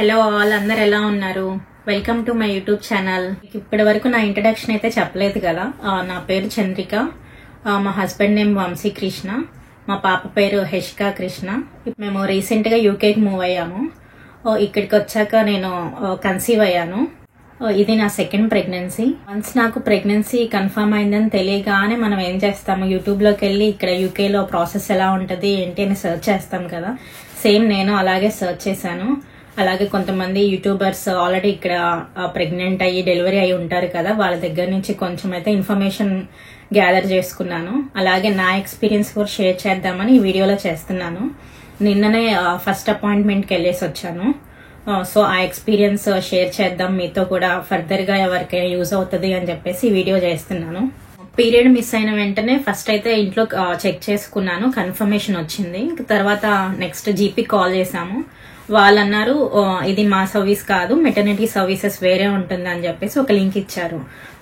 Hello all, అందరు ఎలా ఉన్నారు? Welcome to my YouTube channel. ఇప్పటి వరకు నా ఇంట్రడక్షన్ అయితే చెప్పలేదు కదా. నా పేరు చంద్రిక, మా హస్బెండ్ నేమ్ వంశీ కృష్ణ, మా పాప పేరు హెష్కా కృష్ణ. మేము రీసెంట్ గా యూకేకి మూవ్ అయ్యాము. ఇక్కడికి వచ్చాక నేను కన్సీవ్ అయ్యాను. ఇది నా సెకండ్ ప్రెగ్నెన్సీ. వన్స్ నాకు ప్రెగ్నెన్సీ కన్ఫర్మ్ అయిందని తెలియగానే మనం ఏం చేస్తాము, యూట్యూబ్ లోకి వెళ్ళి ఇక్కడ యూకేలో ప్రాసెస్ ఎలా ఉంటది ఏంటి అని సెర్చ్ చేస్తాం కదా. సేమ్ నేను అలాగే సెర్చ్ చేశాను. అలాగే కొంతమంది యూట్యూబర్స్ ఆల్రెడీ ఇక్కడ ప్రెగ్నెంట్ అయ్యి డెలివరీ అయ్యి ఉంటారు కదా, వాళ్ళ దగ్గర నుంచి కొంచెం అయితే ఇన్ఫర్మేషన్ గ్యాదర్ చేసుకున్నాను. అలాగే నా ఎక్స్పీరియన్స్ కూడా షేర్ చేద్దామని ఈ వీడియోలో చేస్తున్నాను. నిన్ననే ఫస్ట్ అపాయింట్మెంట్కి వెళ్ళేసి వచ్చాను. సో ఆ ఎక్స్పీరియన్స్ షేర్ చేద్దాం మీతో కూడా, ఫర్దర్ గా ఎవరికైనా యూజ్ అవుతుంది అని చెప్పేసి వీడియో చేస్తున్నాను. పీరియడ్ మిస్ అయిన వెంటనే ఫస్ట్ అయితే ఇంట్లో చెక్ చేసుకున్నాను, కన్ఫర్మేషన్ వచ్చింది. తర్వాత నెక్స్ట్ జీపీ కాల్ చేశాము. వాళ్ళు అన్నారు ఇది మా సర్వీస్ కాదు, మెటర్నిటీ సర్వీసెస్ వేరే ఉంటుంది అని చెప్పేసి ఒక లింక్ ఇచ్చారు.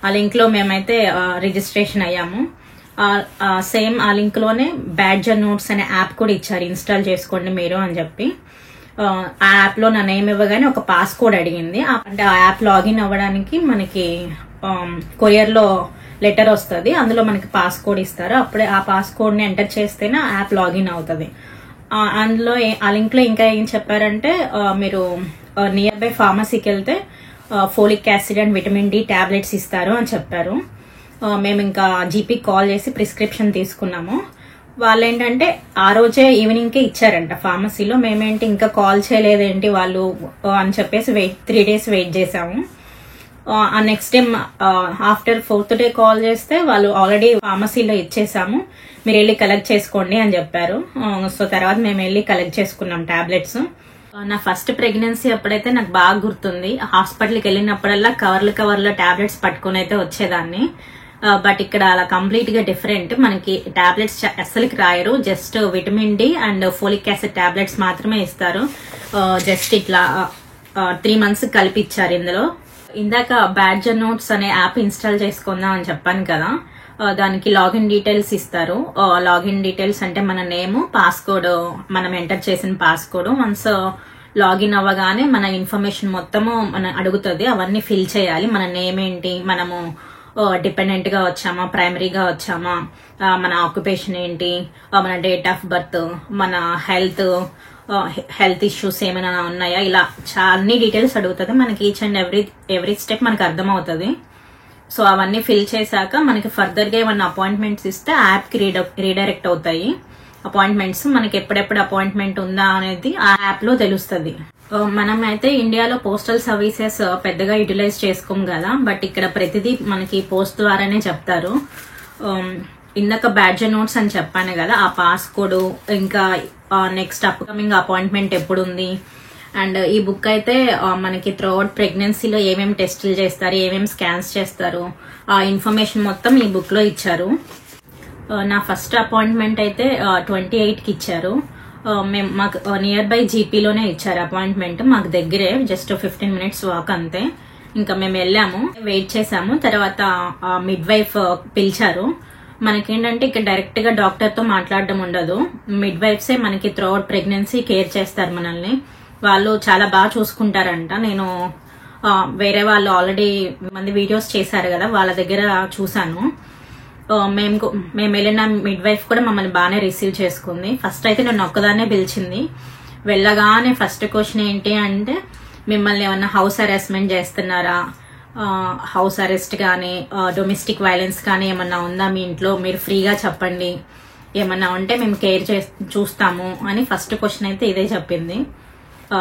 ఆ లింక్ లో మేమైతే రిజిస్ట్రేషన్ అయ్యాము. సేమ్ ఆ లింక్ లోనే బ్యాడ్జర్ నోట్స్ అనే యాప్ కూడా ఇచ్చారు, ఇన్స్టాల్ చేసుకోండి మీరు అని చెప్పి. ఆ యాప్ లో నా నేమ్ ఇవ్వగానే ఒక పాస్ కోడ్ అడిగింది. అంటే ఆ యాప్ లాగిన్ అవ్వడానికి మనకి కొరియర్ లో లెటర్ వస్తుంది, అందులో మనకి పాస్ కోడ్ ఇస్తారు. అప్పుడే ఆ పాస్ కోడ్ ని ఎంటర్ చేస్తేనే ఆ యాప్ లాగిన్ అవుతుంది. అందులో ఆ లింక్ లో ఇంకా ఏం చెప్పారంటే, మీరు నియర్ బై ఫార్మసీకి వెళ్తే folic acid and vitamin D tablets ఇస్తారు అని చెప్పారు. మేము ఇంకా జీపీకి కాల్ చేసి ప్రిస్క్రిప్షన్ తీసుకున్నాము. వాళ్ళు ఏంటంటే ఆ రోజే ఈవినింగ్ కే ఇచ్చారంట ఫార్మసీలో. మేమేంటి ఇంకా కాల్ చేయలేదేంటి వాళ్ళు అని చెప్పేసి 3 days వెయిట్ చేసాము. ఆ next day after 4th day call చేస్తే వాళ్ళు ఆల్రెడీ ఫార్మసీలో ఇచ్చేసాము, మీరు వెళ్ళి కలెక్ట్ చేసుకోండి అని చెప్పారు. సో తర్వాత మేము వెళ్ళి కలెక్ట్ చేసుకున్నాం టాబ్లెట్స్. నా ఫస్ట్ ప్రెగ్నెన్సీ అప్పుడైతే నాకు బాగా గుర్తుంది. హాస్పిటల్కి వెళ్ళినప్పుడల్లా కవర్ల టాబ్లెట్స్ పట్టుకుని అయితే వచ్చేదాన్ని. బట్ ఇక్కడ అలా కంప్లీట్ గా డిఫరెంట్. మనకి టాబ్లెట్స్ అస్సలకి రాయరు, just vitamin D and folic acid tablets మాత్రమే ఇస్తారు. జస్ట్ ఇట్లా 3 months కలిపి ఇచ్చారు. ఇందులో ఇందాక బ్యాడ్జర్ నోట్స్ అనే యాప్ ఇన్స్టాల్ చేసుకుందాం అని చెప్పాను కదా, దానికి లాగిన్ డీటెయిల్స్ ఇస్తారు. లాగిన్ డీటెయిల్స్ అంటే మన నేమ్, పాస్కోడ్, మనం ఎంటర్ చేసిన పాస్కోడ్. వన్స్ లాగిన్ అవ్వగానే మన ఇన్ఫర్మేషన్ మొత్తము మన అడుగుతుంది, అవన్నీ ఫిల్ చేయాలి. మన నేమ్ ఏంటి, మనము డిపెండెంట్ గా వచ్చామా, ప్రైమరీగా వచ్చామా, మన ఆక్యుపేషన్ ఏంటి, మన డేట్ ఆఫ్ బర్త్, మన హెల్త్ ఇష్యూస్ ఏమైనా ఉన్నాయా, ఇలా అన్ని డీటెయిల్స్ అడుగుతుంది. మనకి ఈచ్ అండ్ ఎవ్రీ స్టెప్ మనకి అర్థమవుతుంది. సో అవన్నీ ఫిల్ చేశాక మనకి ఫర్దర్ గా ఏమన్నా అపాయింట్మెంట్స్ ఇస్తే యాప్ కి రీడైరెక్ట్ అవుతాయి అపాయింట్మెంట్స్. మనకి ఎప్పుడెప్పుడు అపాయింట్మెంట్ ఉందా అనేది ఆ యాప్ లో తెలుస్తుంది. మనం అయితే ఇండియాలో పోస్టల్ సర్వీసెస్ పెద్దగా యూటిలైజ్ చేసుకోం కదా, బట్ ఇక్కడ ప్రతిదీ మనకి పోస్ట్ ద్వారానే చెప్తారు. ఇందాక బ్యాడ్జర్ నోట్స్ అని చెప్పాను కదా, ఆ పాస్ కోడ్, ఇంకా నెక్స్ట్ అప్కమింగ్ అపాయింట్మెంట్ ఎప్పుడు ఉంది. అండ్ ఈ బుక్ అయితే మనకి త్రూఅవుట్ ప్రెగ్నెన్సీలో ఏమేమి టెస్టులు చేస్తారు, ఏమేమి స్కాన్స్ చేస్తారు, ఆ ఇన్ఫర్మేషన్ మొత్తం ఈ బుక్ లో ఇచ్చారు. నా ఫస్ట్ అపాయింట్మెంట్ అయితే 28 కి ఇచ్చారు. మాకు నియర్ బై జీపీలోనే ఇచ్చారు అపాయింట్మెంట్, మాకు దగ్గరే, జస్ట్ 15 minutes వాక్ అంతే. ఇంకా మేము వెళ్ళాము, వెయిట్ చేసాము. తర్వాత మిడ్ వైఫ్ పిలిచారు. మనకేంటంటే ఇక్కడ డైరెక్ట్ గా డాక్టర్ తో మాట్లాడడం ఉండదు, మిడ్ వైఫ్సే మనకి త్రూఅవుట్ ప్రెగ్నెన్సీ కేర్ చేస్తారు మనల్ని. వాళ్ళు చాలా బాగా చూసుకుంటారంట. నేను వేరే వాళ్ళు ఆల్రెడీ మంది వీడియోస్ చేశారు కదా, వాళ్ళ దగ్గర చూసాను. మేము వెళ్ళిన మిడ్ వైఫ్ కూడా మమ్మల్ని బాగానే రిసీవ్ చేసుకుంది. ఫస్ట్ అయితే నన్ను ఒక్కదాన్నే పిలిచింది. వెళ్ళగానే ఫస్ట్ క్వశ్చన్ ఏంటి అంటే, మిమ్మల్ని ఏమన్నా హౌస్ అరెస్ట్మెంట్ చేస్తున్నారా, హౌస్ అరెస్ట్ కానీ డొమెస్టిక్ వైలెన్స్ కానీ ఏమన్నా ఉందా మీ ఇంట్లో, మీరు ఫ్రీగా చెప్పండి, ఏమన్నా ఉంటే మేము కేర్ చూస్తాము అని ఫస్ట్ క్వశ్చన్ అయితే ఇదే చెప్పింది.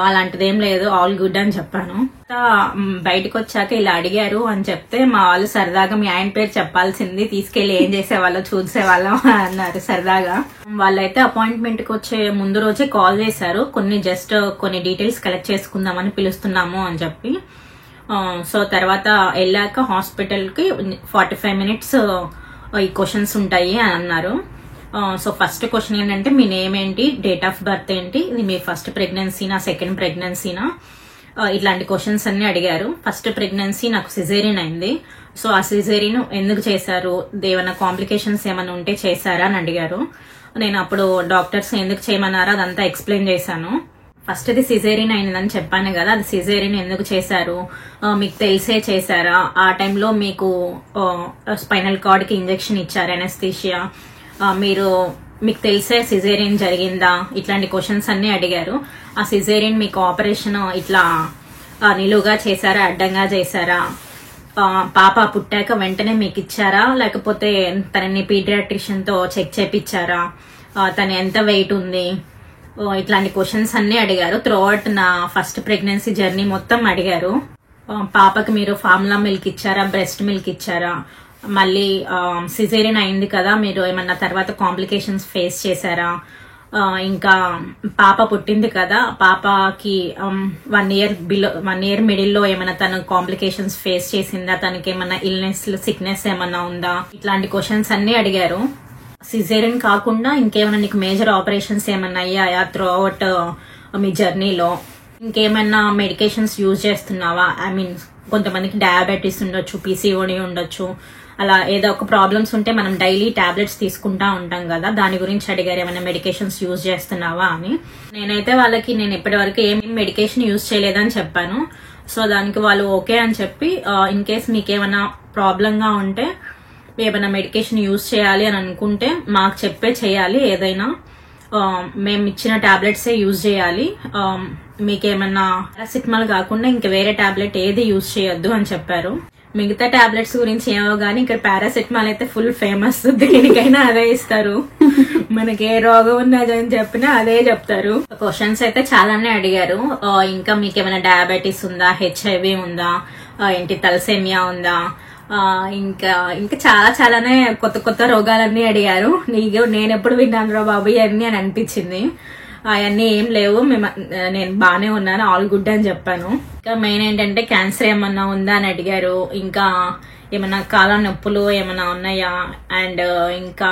అలాంటిది ఏం లేదు, ఆల్ గుడ్ అని చెప్పాను. బయటకు వచ్చాక ఇలా అడిగారు అని చెప్తే మా వాళ్ళు సరదాగా మీ ఆయన పేరు చెప్పాల్సింది, తీసుకెళ్లి ఏం చేసేవాళ్ళో చూసేవాళ్ళం అన్నారు సరదాగా. వాళ్ళైతే అపాయింట్మెంట్ కి వచ్చే ముందు రోజే కాల్ చేశారు, కొన్ని డీటెయిల్స్ కలెక్ట్ చేసుకుందామని పిలుస్తున్నాము అని చెప్పి. సో తర్వాత వెళ్ళాక హాస్పిటల్ కి 45 minutes ఈ క్వశ్చన్స్ ఉంటాయి అని అన్నారు. సో ఫస్ట్ క్వశ్చన్ ఏంటంటే, మీ నేమ్ ఏంటి, డేట్ ఆఫ్ బర్త్ ఏంటి, ఇది మీ ఫస్ట్ ప్రెగ్నెన్సీనా సెకండ్ ప్రెగ్నెన్సీనా, ఇట్లాంటి క్వశ్చన్స్ అన్ని అడిగారు. ఫస్ట్ ప్రెగ్నెన్సీ నాకు సిజేరియన్ అయింది. సో ఆ సిజేరియన్ ఎందుకు చేశారు, ఏమైనా కాంప్లికేషన్స్ ఏమైనా ఉంటే చేశారా అని అడిగారు. నేను అప్పుడు డాక్టర్స్ ఎందుకు చేయమన్నారో అదంతా ఎక్స్ప్లెయిన్ చేశాను. ఫస్ట్ అది సిజేరియన్ అయిందని చెప్పాను కదా, అది సిజేరియన్ ఎందుకు చేశారు, మీకు తెలిసే చేశారా, ఆ టైంలో మీకు స్పైనల్ కార్డ్ కి ఇంజెక్షన్ ఇచ్చారు ఎనస్థీషియా, మీకు తెలిసే సిజేరియన్ జరిగిందా, ఇట్లాంటి క్వశ్చన్స్ అన్ని అడిగారు. ఆ సిజేరియన్ మీకు ఆపరేషన్ ఇట్లా నిలువుగా చేశారా, అడ్డంగా చేశారా, పాప పుట్టాక వెంటనే మీకు ఇచ్చారా, లేకపోతే తనని పీడియాట్రిషియన్ తో చెక్ చేపించారా, తను ఎంత వెయిట్ ఉంది, ఇట్లాంటి క్వశ్చన్స్ అన్ని అడిగారు. త్రూఅవుట్ నా ఫస్ట్ ప్రెగ్నెన్సీ జర్నీ మొత్తం అడిగారు. పాపకి మీరు ఫార్ములా మిల్క్ ఇచ్చారా, బ్రెస్ట్ మిల్క్ ఇచ్చారా, మళ్ళీ సిజేరియన్ అయింది కదా, మీరు ఏమన్నా తర్వాత కాంప్లికేషన్స్ ఫేస్ చేశారా, ఇంకా పాప పుట్టింది కదా, పాపకి 1 ఇయర్ మిడిల్ లో ఏమైనా తన కాంప్లికేషన్స్ ఫేస్ చేసిందా, తనకి ఏమైనా ఇల్నెస్ సిక్నెస్ ఏమన్నా ఉందా, ఇట్లాంటి క్వశ్చన్స్ అన్ని అడిగారు. సిజేరియన్ కాకుండా ఇంకేమైనా నీకు మేజర్ ఆపరేషన్స్ ఏమన్నా అయ్యాయా త్రూఅవుట్ మీ జర్నీలో, ఇంకేమైనా మెడికేషన్స్ యూజ్ చేస్తున్నావా, ఐ మీన్ కొంతమందికి డయాబెటీస్ ఉండొచ్చు, పీసీఓడి ఉండొచ్చు, అలా ఏదో ఒక ప్రాబ్లమ్స్ ఉంటే మనం డైలీ టాబ్లెట్స్ తీసుకుంటా ఉంటాం కదా, దాని గురించి అడిగారు. ఏమైనా మెడికేషన్స్ యూజ్ చేస్తున్నావా అని. నేనైతే వాళ్ళకి నేను ఇప్పటి వరకు ఏం మెడికేషన్ యూజ్ చేయలేదని చెప్పాను. సో దానికి వాళ్ళు ఓకే అని చెప్పి ఇన్ కేస్ మీకేమైనా ప్రాబ్లం గా ఉంటే ఏమైనా మెడికేషన్ యూజ్ చేయాలి అని అనుకుంటే మాకు చెప్పే చేయాలి, ఏదైనా మేము ఇచ్చిన టాబ్లెట్సే యూజ్ చేయాలి, మీకేమన్నా పారాసిటమాల్ కాకుండా ఇంకా వేరే టాబ్లెట్ ఏది యూజ్ చేయొద్దు అని చెప్పారు. మిగతా టాబ్లెట్స్ గురించి ఏమో గానీ ఇక్కడ పారాసిటమాల్ అయితే ఫుల్ ఫేమస్, దేనికైనా అదే ఇస్తారు, మనకి ఏ రోగం ఉన్నదని చెప్పినా అదే చెప్తారు. క్వశ్చన్స్ అయితే చాలానే అడిగారు. ఇంకా మీకు ఏమైనా డయాబెటీస్ ఉందా, హెచ్ఐవి ఉందా, ఏంటి తలసేమియా ఉందా, ఇంకా చాలానే కొత్త రోగాలన్నీ అడిగారు. నేను ఎప్పుడు విన్నాను రా బాబు ఇవన్నీ అని అనిపించింది. అవన్నీ ఏం లేవు, నేను బానే ఉన్నాను, ఆల్ గుడ్ అని చెప్పాను. ఇంకా మెయిన్ ఏంటంటే క్యాన్సర్ ఏమన్నా ఉందా అని అడిగారు, ఇంకా ఏమన్నా కాళ్ళ నొప్పులు ఏమన్నా ఉన్నాయా, అండ్ ఇంకా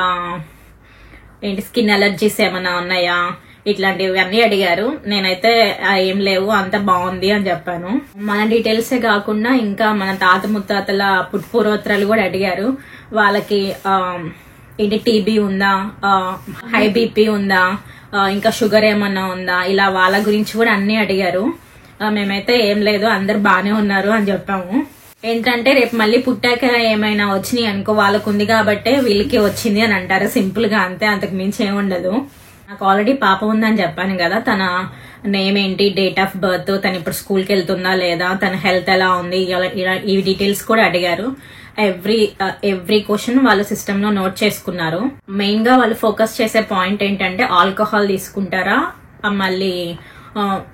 ఏంటి స్కిన్ అలర్జీస్ ఏమన్నా ఉన్నాయా, ఇట్లాంటివి అన్ని అడిగారు. నేనైతే ఏం లేవు, అంత బాగుంది అని చెప్పాను. మన డీటెయిల్సే కాకుండా ఇంకా మన తాత ముత్తాతల పుట్టుపూర్వోత్తరాలు కూడా అడిగారు. వాళ్ళకి ఏంటి టీబీ ఉందా, హై బీపీ ఉందా, ఇంకా షుగర్ ఏమన్నా ఉందా, ఇలా వాళ్ళ గురించి కూడా అన్ని అడిగారు. మేమైతే ఏం లేదు, అందరు బానే ఉన్నారు అని చెప్పాము. ఏంటంటే రేపు మళ్ళీ పుట్టాక ఏమైనా వచ్చినాయి అనుకో, వాళ్ళకు ఉంది కాబట్టే వీళ్ళకి వచ్చింది అని అంటారు, సింపుల్ గా అంతే, అంతకు మించి ఏముండదు. నాకు ఆల్రెడీ పాప ఉందని చెప్పాను కదా, తన నేమ్ ఏంటి, డేట్ ఆఫ్ బర్త్, తను ఇప్పుడు స్కూల్కి వెళ్తుందా లేదా, తన హెల్త్ ఎలా ఉంది, ఈ డీటెయిల్స్ కూడా అడిగారు. ఎవ్రీ క్వశ్చన్ వాళ్ళు సిస్టమ్ లో నోట్ చేసుకున్నారు. మెయిన్ గా వాళ్ళు ఫోకస్ చేసే పాయింట్ ఏంటంటే ఆల్కహాల్ తీసుకుంటారా, మళ్ళీ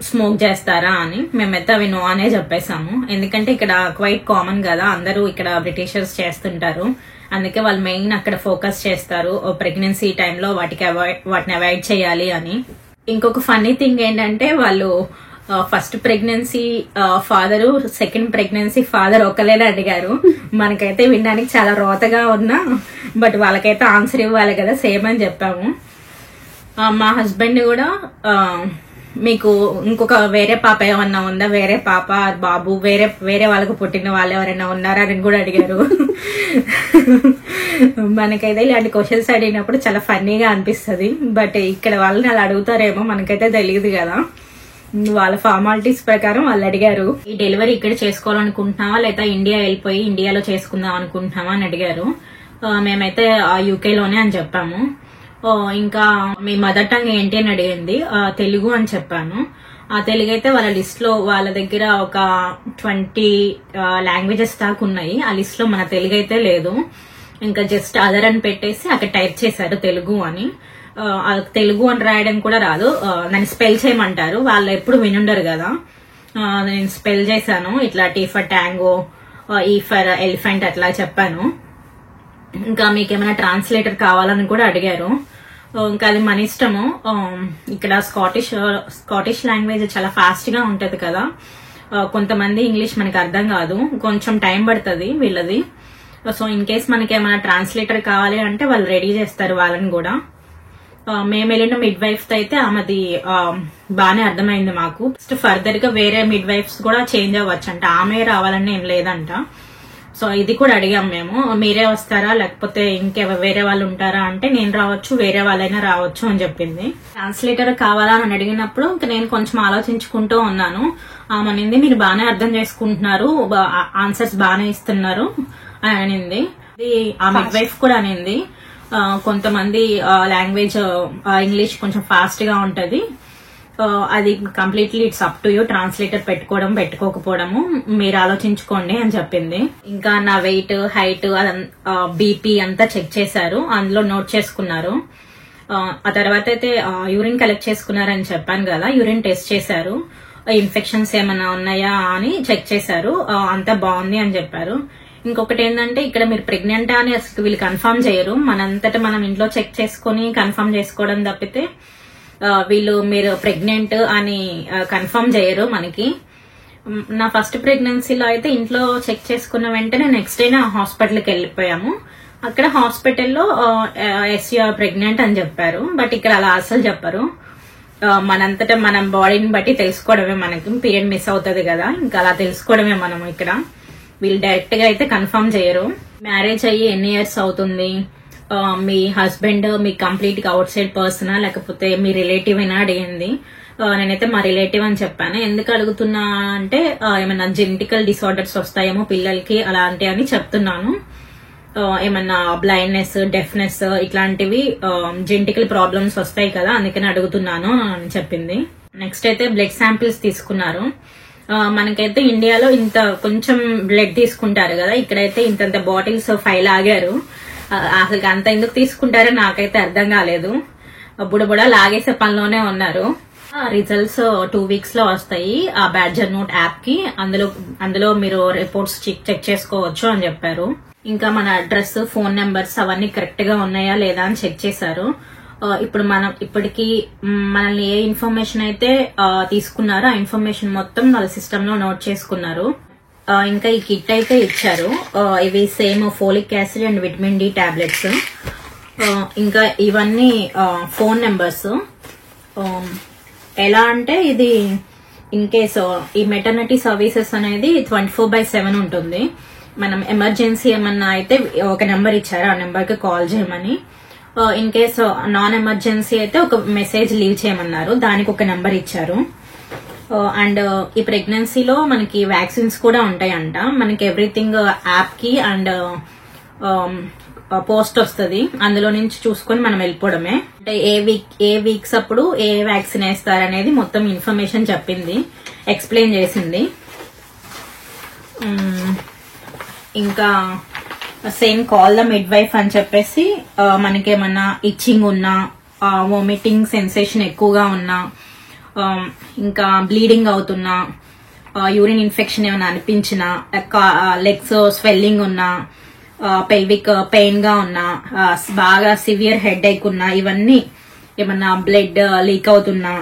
స్మోక్ చేస్తారా అని. మేమైతే అవి నో అనే చెప్పేసాము, ఎందుకంటే ఇక్కడ క్వైట్ కామన్ కదా, అందరూ ఇక్కడ బ్రిటిషర్స్ చేస్తుంటారు, అందుకే వాళ్ళు మెయిన్ అక్కడ ఫోకస్ చేస్తారు ప్రెగ్నెన్సీ టైంలో వాటిని అవాయిడ్ చేయాలి అని. ఇంకొక ఫన్నీ థింగ్ ఏంటంటే వాళ్ళు first pregnancy father, second pregnancy father ఒకలేనే అడిగారు. మనకైతే వినడానికి చాలా రోతగా ఉన్నా బట్ వాళ్ళకైతే ఆన్సర్ ఇవ్వాలి కదా, సేమ్ అని చెప్పాము. మా హస్బెండ్ కూడా మీకు ఇంకొక వేరే పాప ఏమన్నా ఉందా, వేరే పాప బాబు వేరే వాళ్ళకు పుట్టిన వాళ్ళు ఎవరైనా ఉన్నారా అని కూడా అడిగారు. మనకైతే ఇలాంటి క్వశ్చన్స్ అడిగినప్పుడు చాలా ఫన్నీగా అనిపిస్తుంది, బట్ ఇక్కడ వాళ్ళని అలా అడుగుతారేమో మనకైతే తెలియదు కదా. వాళ్ళ ఫార్మాలిటీస్ ప్రకారం వాళ్ళు అడిగారు, ఈ డెలివరీ ఇక్కడ చేసుకోవాలనుకుంటున్నావా లేదా ఇండియా వెళ్ళిపోయి ఇండియాలో చేసుకుందాం అనుకుంటున్నావా అని అడిగారు. మేమైతే యూకే లోనే అని చెప్పాము. ఇంకా మీ మదర్ టంగ్ ఏంటి అని అడిగింది, తెలుగు అని చెప్పాను. ఆ తెలుగు అయితే వాళ్ళ లిస్ట్ లో వాళ్ళ దగ్గర ఒక 20 లాంగ్వేజెస్ దాకా ఉన్నాయి, ఆ లిస్ట్ లో మన తెలుగు అయితే లేదు. ఇంకా జస్ట్ అదర్ అని పెట్టేసి అక్కడ టైప్ చేశారు తెలుగు అని. తెలుగు అని రాయడం కూడా రాదు, దాన్ని స్పెల్ చేయమంటారు, వాళ్ళు ఎప్పుడు వినుండరు కదా. నేను స్పెల్ చేశాను, ఇట్లా టీ ఫర్ ట్యాంగో, ఈ ఫర్ ఎలిఫెంట్ అట్లా చెప్పాను. ఇంకా మీకేమైనా ట్రాన్స్లేటర్ కావాలని కూడా అడిగారు. ఇంకా అది మన ఇష్టము. ఇక్కడ స్కాటిష్ లాంగ్వేజ్ చాలా ఫాస్ట్ గా ఉంటది కదా, కొంతమంది ఇంగ్లీష్ మనకి అర్థం కాదు, కొంచెం టైం పడుతుంది వీళ్ళది. సో ఇన్ కేస్ మనకి ఏమైనా ట్రాన్స్లేటర్ కావాలి అంటే వాళ్ళు రెడీ చేస్తారు వాళ్ళని కూడా. మేము వెళ్ళిన మిడ్ వైఫ్ అయితే ఆమెది బాగానే అర్థమైంది మాకు. ఫర్దర్ గా వేరే మిడ్ వైఫ్స్ కూడా చేంజ్ అవ్వచ్చు అంట, ఆమె రావాలని ఏం లేదంట. సో ఇది కూడా అడిగాం మేము, మీరే వస్తారా లేకపోతే వేరే వాళ్ళు ఉంటారా అంటే నేను రావచ్చు, వేరే వాళ్ళైనా రావచ్చు అని చెప్పింది. ట్రాన్స్లేటర్ కావాలా అని అడిగినప్పుడు ఇంకా నేను కొంచెం ఆలోచించుకుంటూ ఉన్నాను. ఆమెనింది మీరు బాగానే అర్థం చేసుకుంటున్నారు, ఆన్సర్స్ బాగానే ఇస్తున్నారు అని అనింది. ఆ మిడ్ వైఫ్ కూడా అనింది కొంతమంది లాంగ్వేజ్ ఇంగ్లీష్ కొంచెం ఫాస్ట్ గా ఉంటది, అది completely it's up to you, translator పెట్టుకోవడం పెట్టుకోకపోవడము మీరు ఆలోచించుకోండి అని చెప్పింది. ఇంకా నా వెయిట్, హైట్, బీపీ అంతా చెక్ చేశారు, అందులో నోట్ చేసుకున్నారు. ఆ తర్వాత అయితే యూరిన్ కలెక్ట్ చేసుకున్నారని చెప్పాను కదా, యూరిన్ టెస్ట్ చేశారు, ఇన్ఫెక్షన్స్ ఏమైనా ఉన్నాయా అని చెక్ చేశారు, అంతా బాగుంది అని చెప్పారు. ఇంకొకటి ఏంటంటే ఇక్కడ మీరు ప్రెగ్నెంటా అని అసలు వీళ్ళు కన్ఫర్మ్ చేయరు, మనంతటా మనం ఇంట్లో చెక్ చేసుకుని కన్ఫర్మ్ చేసుకోవడం తప్పితే వీళ్ళు మీరు ప్రెగ్నెంట్ అని కన్ఫర్మ్ చేయరు మనకి. నా ఫస్ట్ ప్రెగ్నెన్సీలో అయితే ఇంట్లో చెక్ చేసుకున్న వెంటనే నెక్స్ట్ డేనే హాస్పిటల్కి వెళ్ళిపోయాము. అక్కడ హాస్పిటల్లో ఎస్ యు ఆర్ ప్రెగ్నెంట్ అని చెప్పారు. బట్ ఇక్కడ అలా అసలు చెప్పరు, మనంతటా మనం బాడీని బట్టి తెలుసుకోవడమే, మనకి పీరియడ్ మిస్ అవుతుంది కదా, ఇంకా అలా తెలుసుకోవడమే మనం. ఇక్కడ వీళ్ళు డైరెక్ట్ గా అయితే కన్ఫర్మ్ చేయరు. మ్యారేజ్ అయ్యి ఎన్ని ఇయర్స్ అవుతుంది, మీ హస్బెండ్ మీ కంప్లీట్ గా అవుట్ సైడ్ పర్సనా లేకపోతే మీ రిలేటివ్ అయినా అడిగింది. నేనైతే మా రిలేటివ్ అని చెప్పాను. ఎందుకు అడుగుతున్నా అంటే ఏమైనా జెనెటికల్ డిసార్డర్స్ వస్తాయేమో పిల్లలకి అలాంటి అని చెప్తున్నాను. ఏమన్నా బ్లైండ్నెస్, డెఫ్నెస్ ఇట్లాంటివి జెనెటికల్ ప్రాబ్లమ్స్ వస్తాయి కదా, అందుకని అడుగుతున్నాను అని చెప్పింది. నెక్స్ట్ అయితే బ్లడ్ శాంపిల్స్ తీసుకున్నారు. మనకైతే ఇండియాలో ఇంత కొంచెం బ్లడ్ తీసుకుంటారు కదా, ఇక్కడైతే ఇంతంత బాటిల్స్ 5 లాగారు. అసలు అంత ఎందుకు తీసుకుంటారో నాకైతే అర్థం కాలేదు, బుడబుడ లాగేసే పనిలోనే ఉన్నారు. రిజల్ట్స్ 2 weeks లో వస్తాయి ఆ బ్యాడ్జర్ నోట్ యాప్ కి, అందులో మీరు రిపోర్ట్స్ చెక్ చేసుకోవచ్చు అని చెప్పారు. ఇంకా మన అడ్రస్, ఫోన్ నెంబర్స్ అవన్నీ కరెక్ట్ గా ఉన్నాయా లేదా అని చెక్ చేశారు. ఇప్పుడు ఇప్పటికి మనల్ని ఏ ఇన్ఫర్మేషన్ అయితే తీసుకున్నారో ఆ ఇన్ఫర్మేషన్ మొత్తం వాళ్ళ సిస్టమ్ లో నోట్ చేసుకున్నారు. ఇంకా ఈ కిట్ అయితే ఇచ్చారు, ఇవి same folic acid and vitamin D tablets. ఇంకా ఇవన్నీ ఫోన్ నెంబర్స్. ఎలా అంటే ఇది ఇన్ కేసు ఈ మెటర్నిటీ సర్వీసెస్ అనేది 24/7 ఉంటుంది. మనం ఎమర్జెన్సీ ఏమన్నా అయితే ఒక నెంబర్ ఇచ్చారు, ఆ నెంబర్ కి కాల్ చేయమని. ఇన్ కేసు నాన్ ఎమర్జెన్సీ అయితే ఒక మెసేజ్ లీవ్ చేయమన్నారు, దానికి ఒక నెంబర్ ఇచ్చారు. అండ్ ఈ ప్రెగ్నెన్సీలో మనకి వ్యాక్సిన్స్ కూడా ఉంటాయంట. మనకి ఎవ్రీథింగ్ యాప్ కి అండ్ పోస్ట్ వస్తుంది, అందులో నుంచి చూసుకొని మనం వెళ్ళిపోవడమే. అంటే ఏ వీక్స్ అప్పుడు ఏ వ్యాక్సిన్ వేస్తారనేది మొత్తం ఇన్ఫర్మేషన్ చెప్పింది, ఎక్స్ప్లెయిన్ చేసింది. ఇంకా same call the mid wife అని చెప్పేసి మనకేమన్నా ఇచ్చింగ్ ఉన్నా, వామిటింగ్ సెన్సేషన్ ఎక్కువగా ఉన్నా, ఇంకా బ్లీడింగ్ అవుతున్నా, యూరిన్ ఇన్ఫెక్షన్ ఏమైనా అనిపించినా, లెగ్స్ స్వెల్లింగ్ ఉన్నా, పెల్విక్ పెయిన్ గా ఉన్నా, బాగా సివియర్ హెడ్ ఏక్ ఉన్నా, ఇవన్నీ ఏమన్నా బ్లడ్ లీక్ అవుతున్నా,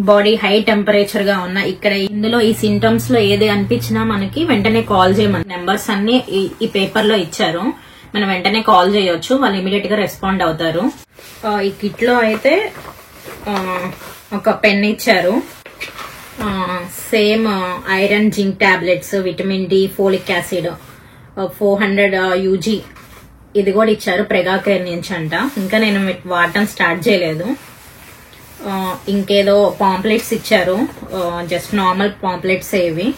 బాడీ హై టెంపరేచర్ గా ఉన్నా, ఇక్కడ ఇందులో ఈ సింటమ్స్ లో ఏది అనిపించినా మనకి వెంటనే కాల్ చేయమని నెంబర్స్ అన్ని ఈ పేపర్ లో ఇచ్చారు. మనం వెంటనే కాల్ చేయొచ్చు, వాళ్ళు ఇమీడియట్ గా రెస్పాండ్ అవుతారు. ఈ కిట్ లో అయితే ఒక పెన్ ఇచ్చారు, same iron, zinc tablets, vitamin D, folic acid 400 UG ఇది కూడా ఇచ్చారు ప్రెగాకేర్ నుంచి అంట. ఇంకా నేను వాడటం స్టార్ట్ చేయలేదు. ఇంకేదో పాంప్లెట్స్ ఇచ్చారు, జస్ట్ నార్మల్ పాంప్లెట్స్ ఇవి.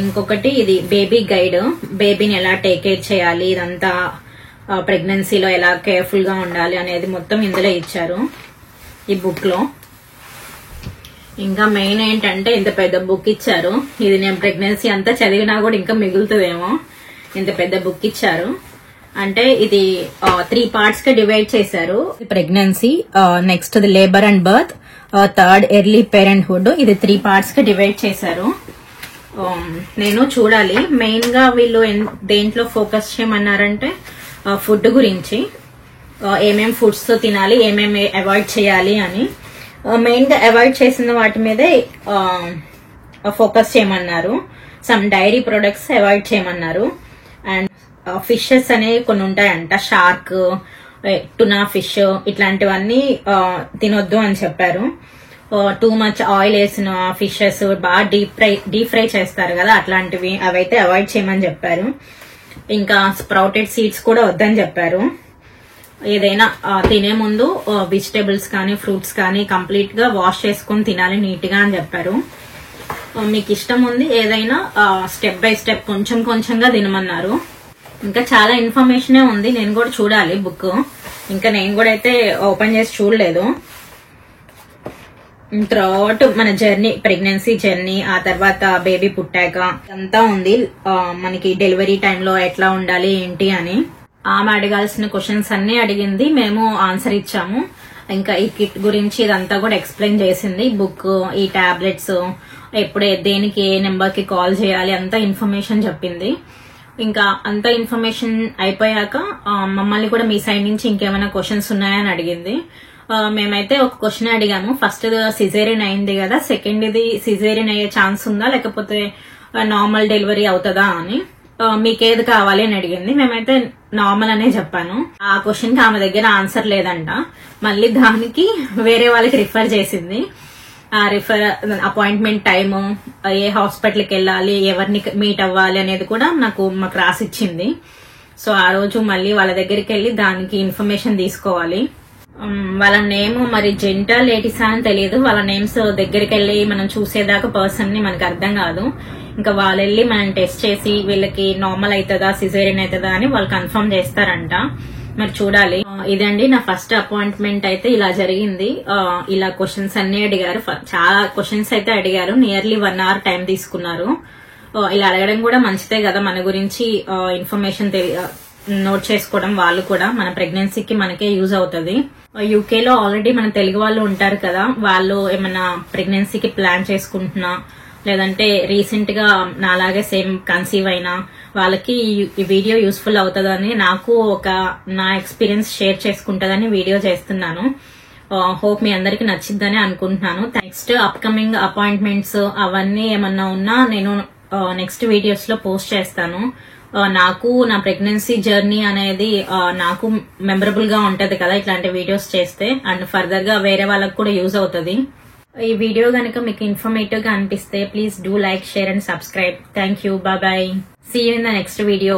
ఇంకొకటి ఇది బేబీ గైడ్, బేబీని ఎలా టేక్ కేర్ చేయాలి, ఇదంతా ప్రెగ్నెన్సీలో ఎలా కేర్ఫుల్ గా ఉండాలి అనేది మొత్తం ఇందులో ఇచ్చారు ఈ బుక్ లో. ఇంకా మెయిన్ ఏంటంటే ఇంత పెద్ద బుక్ ఇచ్చారు, ఇది నేను ప్రెగ్నెన్సీ అంతా చదివినా కూడా ఇంకా మిగులుతుందేమో, ఇంత పెద్ద బుక్ ఇచ్చారు. అంటే ఇది 3 parts గా డివైడ్ చేశారు. Pregnancy, next the labour and birth, third early parenthood, ఇది 3 parts గా డివైడ్ చేశారు. నేను చూడాలి, మెయిన్ గా వీళ్ళు దేంట్లో ఫోకస్ చేయమన్నారంటే ఫుడ్ గురించి, ఏమేం ఫుడ్స్ తినాలి, ఏమేమి అవాయిడ్ చేయాలి అని. మెయిన్ గా అవాయిడ్ చేసిన వాటి మీదే ఫోకస్ చేయమన్నారు. సమ్ డైరీ ప్రొడక్ట్స్ అవాయిడ్ చేయమన్నారు. అండ్ ఫిషెస్ అనేవి కొన్ని ఉంటాయంట, షార్క్, టునా ఫిష్ ఇట్లాంటివన్నీ తినొద్దు అని చెప్పారు. టూ మచ్ ఆయిల్ వేసిన ఫిషెస్ బాగా డీప్ ఫ్రై చేస్తారు కదా, అట్లాంటివి అవైతే అవాయిడ్ చేయమని చెప్పారు. ఇంకా స్ప్రౌటెడ్ సీడ్స్ కూడా వద్దని చెప్పారు. ఏదైనా తినే ముందు వెజిటేబుల్స్ కానీ ఫ్రూట్స్ కానీ కంప్లీట్ గా వాష్ చేసుకుని తినాలి నీట్ గా అని చెప్పారు. మీకు ఇష్టం ఉంది ఏదైనా స్టెప్ బై స్టెప్ కొంచెం కొంచెంగా తినమన్నారు. ఇంకా చాలా ఇన్ఫర్మేషనే ఉంది, నేను కూడా చూడాలి బుక్. ఇంకా నేను కూడా అయితే ఓపెన్ చేసి చూడలేదు. త్రూఅవుట్ మన జర్నీ, ప్రెగ్నెన్సీ జర్నీ, ఆ తర్వాత బేబీ పుట్టాక అంతా ఉంది. మనకి డెలివరీ టైంలో ఎట్లా ఉండాలి ఏంటి అని ఆమె అడగాల్సిన క్వశ్చన్స్ అన్ని అడిగింది, మేము ఆన్సర్ ఇచ్చాము. ఇంకా ఈ కిట్ గురించి ఇదంతా కూడా ఎక్స్ప్లెయిన్ చేసింది. బుక్, ఈ టాబ్లెట్స్, ఎప్పుడే దేనికి ఏ నెంబర్ కి కాల్ చేయాలి అంతా ఇన్ఫర్మేషన్ చెప్పింది. ఇంకా అంత ఇన్ఫర్మేషన్ అయిపోయాక మమ్మల్ని కూడా మీ సైడ్ నుంచి ఇంకేమైనా క్వశ్చన్స్ ఉన్నాయని అడిగింది. మేమైతే ఒక క్వశ్చన్ అడిగాము. ఫస్ట్ సిజేరియన్ అయింది కదా, సెకండ్ ఇది సిజేరియన్ అయ్యే ఛాన్స్ ఉందా లేకపోతే నార్మల్ డెలివరీ అవుతుందా అని, మీకేది కావాలి అని అడిగింది. మేమైతే నార్మల్ అనే చెప్పాను. ఆ క్వశ్చన్ కి ఆమె దగ్గర ఆన్సర్ లేదంట. మళ్ళీ దానికి వేరే వాళ్ళకి రిఫర్ చేసింది. ఆ రిఫర్ అపాయింట్మెంట్ టైము, ఏ హాస్పిటల్కి వెళ్ళాలి, ఎవరిని మీట్ అవ్వాలి అనేది కూడా మాకు రాసిచ్చింది. సో ఆ రోజు మళ్ళీ వాళ్ళ దగ్గరికి వెళ్ళి దానికి ఇన్ఫర్మేషన్ తీసుకోవాలి. వాళ్ళ నేమ్ మరి జెంటా లేడీసా అని తెలియదు. వాళ్ళ నేమ్స్ దగ్గరికి వెళ్ళి మనం చూసేదాకా పర్సన్ ని మనకు అర్థం కాదు. ఇంకా వాళ్ళు వెళ్ళి మనం టెస్ట్ చేసి వీళ్ళకి నార్మల్ అవుతుందా సిజేరియన్ అవుతుందా అని వాళ్ళు కన్ఫర్మ్ చేస్తారంట. మరి చూడాలి. ఇదండి నా ఫస్ట్ అపాయింట్మెంట్ అయితే ఇలా జరిగింది. ఇలా క్వశ్చన్స్ అన్ని అడిగారు, చాలా క్వశ్చన్స్ అయితే అడిగారు. నియర్లీ 1 hour టైం తీసుకున్నారు. ఇలా అడగడం కూడా మంచిదే కదా, మన గురించి ఇన్ఫర్మేషన్ నోట్ చేసుకోవడం. వాళ్ళు కూడా మన ప్రెగ్నెన్సీకి మనకే యూజ్ అవుతుంది. యూకేలో ఆల్రెడీ మన తెలుగు వాళ్ళు ఉంటారు కదా, వాళ్ళు ఏమైనా ప్రెగ్నెన్సీకి ప్లాన్ చేసుకుంటున్నా లేదంటే రీసెంట్ గా నాలాగే సేమ్ కన్సీవ్ అయినా వాళ్ళకి ఈ వీడియో యూస్ఫుల్ అవుతుందని, నాకు నా ఎక్స్పీరియన్స్ షేర్ చేసుకుంటుందని వీడియో చేస్తున్నాను. హోప్ మీ అందరికి నచ్చిద్దని అనుకుంటున్నాను. నెక్స్ట్ అప్కమింగ్ అపాయింట్మెంట్స్ అవన్నీ ఏమన్నా ఉన్నా నేను నెక్స్ట్ వీడియోస్ లో పోస్ట్ చేస్తాను. నాకు నా ప్రెగ్నెన్సీ జర్నీ అనేది నాకు మెమరబుల్ గా ఉంటది కదా ఇట్లాంటి వీడియోస్ చేస్తే, అండ్ ఫర్దర్ గా వేరే వాళ్ళకి కూడా యూజ్ అవుతుంది. ఈ వీడియో గనక మీకు ఇన్ఫర్మేటివ్ గా అనిపిస్తే please do like, share and subscribe. Thank you. Bye. See you in the next video.